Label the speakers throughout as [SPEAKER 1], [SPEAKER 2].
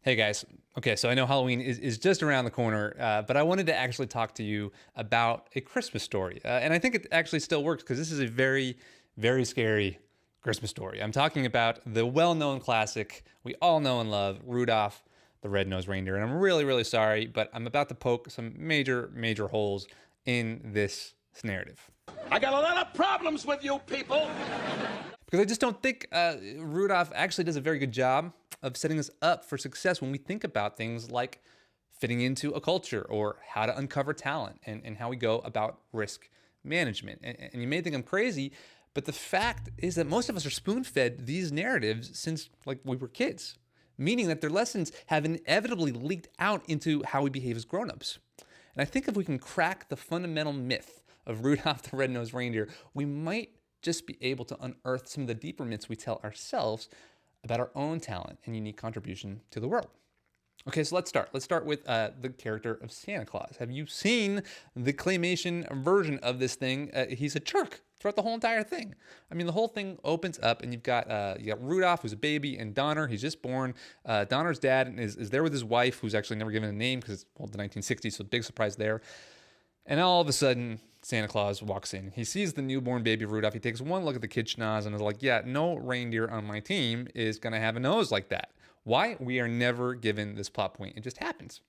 [SPEAKER 1] Hey guys. Okay, so I know Halloween is just around the corner, but I wanted to actually talk to you about a Christmas story. And I think it actually still works because this is a very, very scary Christmas story. I'm talking about the well known classic we all know and love, Rudolph the Red-Nosed Reindeer. And I'm really, really sorry, but I'm about to poke some major, major holes in this narrative.
[SPEAKER 2] I got a lot of problems with you people.
[SPEAKER 1] Because I just don't think Rudolph actually does a very good job of setting us up for success when we think about things like fitting into a culture or how to uncover talent and how we go about risk management. And you may think I'm crazy, but the fact is that most of us are spoon-fed these narratives since like we were kids, meaning that their lessons have inevitably leaked out into how we behave as grown-ups. And I think if we can crack the fundamental myth of Rudolph the Red-Nosed Reindeer, we might just be able to unearth some of the deeper myths we tell ourselves about our own talent and unique contribution to the world. Okay, so let's start. Let's start with the character of Santa Claus. Have you seen the claymation version of this thing? He's a jerk throughout the whole entire thing. I mean, the whole thing opens up and you got Rudolph, who's a baby, and Donner, he's just born. Donner's dad is there with his wife, who's actually never given a name because it's the 1960s, so big surprise there. And all of a sudden, Santa Claus walks in. He sees the newborn baby Rudolph. He takes one look at the kid schnoz and is like, yeah, no reindeer on my team is going to have a nose like that. Why? We are never given this plot point. It just happens.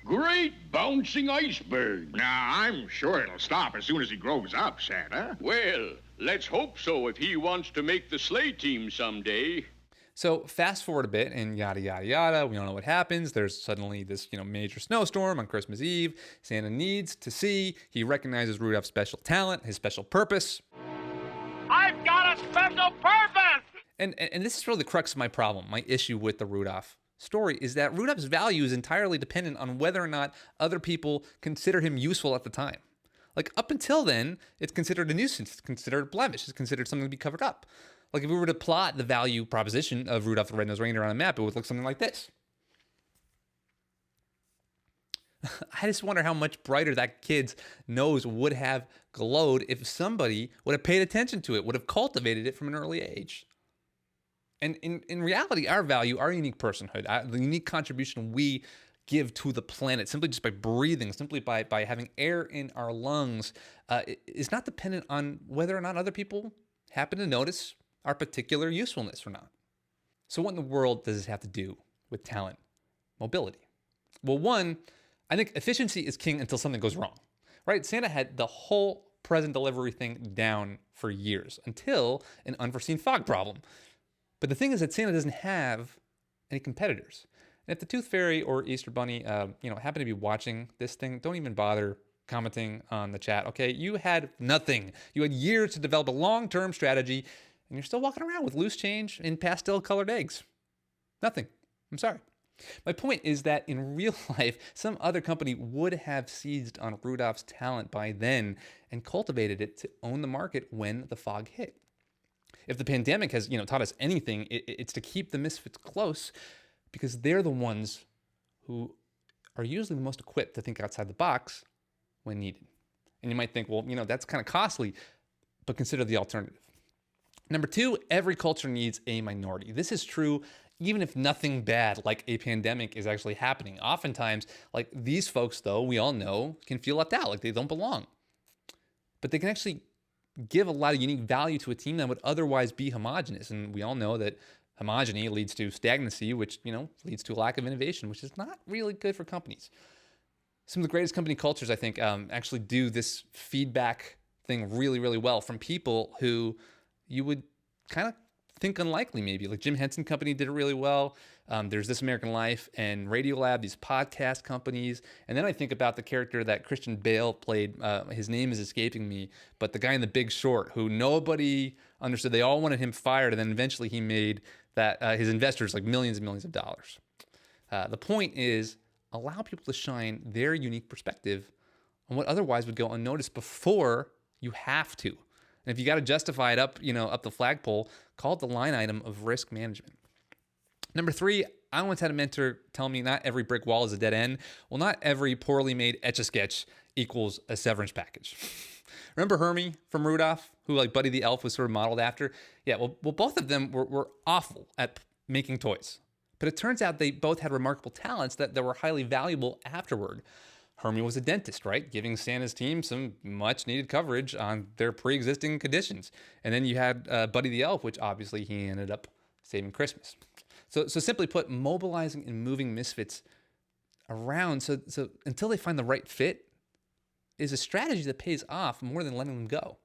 [SPEAKER 3] Great bouncing iceberg.
[SPEAKER 4] Now, I'm sure it'll stop as soon as he grows up, Santa.
[SPEAKER 3] Well, let's hope so if he wants to make the sleigh team someday.
[SPEAKER 1] So fast forward a bit and yada, yada, yada. We all know what happens. There's suddenly this, major snowstorm on Christmas Eve. Santa needs to see. He recognizes Rudolph's special talent, his special purpose.
[SPEAKER 2] I've got a special purpose.
[SPEAKER 1] And this is really the crux of my problem, my issue with the Rudolph story, is that Rudolph's value is entirely dependent on whether or not other people consider him useful at the time. Like up until then, it's considered a nuisance, it's considered a blemish, it's considered something to be covered up. Like if we were to plot the value proposition of Rudolph the Red-Nosed Reindeer on a map, it would look something like this. I just wonder how much brighter that kid's nose would have glowed if somebody would have paid attention to it, would have cultivated it from an early age. And in reality, our value, our unique personhood, the unique contribution we give to the planet simply just by breathing, simply by having air in our lungs, is not dependent on whether or not other people happen to notice our particular usefulness or not. So what in the world does this have to do with talent mobility? Well, one, I think efficiency is king until something goes wrong, right? Santa had the whole present delivery thing down for years until an unforeseen fog problem. But the thing is that Santa doesn't have any competitors. And if the Tooth Fairy or Easter Bunny, happen to be watching this thing, don't even bother commenting on the chat. Okay, you had nothing. You had years to develop a long-term strategy, and you're still walking around with loose change and pastel-colored eggs. Nothing. I'm sorry. My point is that in real life, some other company would have seized on Rudolph's talent by then and cultivated it to own the market when the fog hit. If the pandemic has, taught us anything, it's to keep the misfits close because they're the ones who are usually the most equipped to think outside the box when needed. And you might think, well, that's kind of costly, but consider the alternative. Number two, every culture needs a minority. This is true even if nothing bad like a pandemic is actually happening. Oftentimes, like these folks, though, we all know, can feel left out, like they don't belong. But they can actually give a lot of unique value to a team that would otherwise be homogenous. And we all know that homogeny leads to stagnancy, which, leads to a lack of innovation, which is not really good for companies. Some of the greatest company cultures, I think, actually do this feedback thing really, really well from people who you would kind of think unlikely maybe. Like Jim Henson Company did it really well. There's This American Life and Radiolab, these podcast companies. And then I think about the character that Christian Bale played. His name is escaping me, but the guy in The Big Short who nobody understood. They all wanted him fired, and then eventually he made that his investors like millions and millions of dollars. The point is, allow people to shine their unique perspective on what otherwise would go unnoticed before you have to. And if you got to justify it up the flagpole, call it the line item of risk management. Number three, I once had a mentor tell me not every brick wall is a dead end. Well, not every poorly made Etch-a-Sketch equals a severance package. Remember Hermie from Rudolph, who like Buddy the Elf was sort of modeled after? Yeah, well both of them were awful at making toys. But it turns out they both had remarkable talents that were highly valuable afterward. Hermie was a dentist, right? Giving Santa's team some much needed coverage on their pre-existing conditions. And then you had Buddy the Elf, which obviously he ended up saving Christmas. So simply put, mobilizing and moving misfits around so until they find the right fit is a strategy that pays off more than letting them go.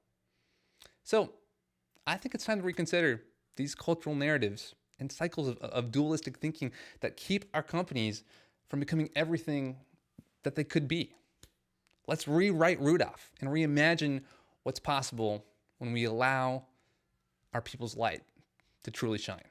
[SPEAKER 1] So I think it's time to reconsider these cultural narratives and cycles of dualistic thinking that keep our companies from becoming everything that they could be. Let's rewrite Rudolph and reimagine what's possible when we allow our people's light to truly shine.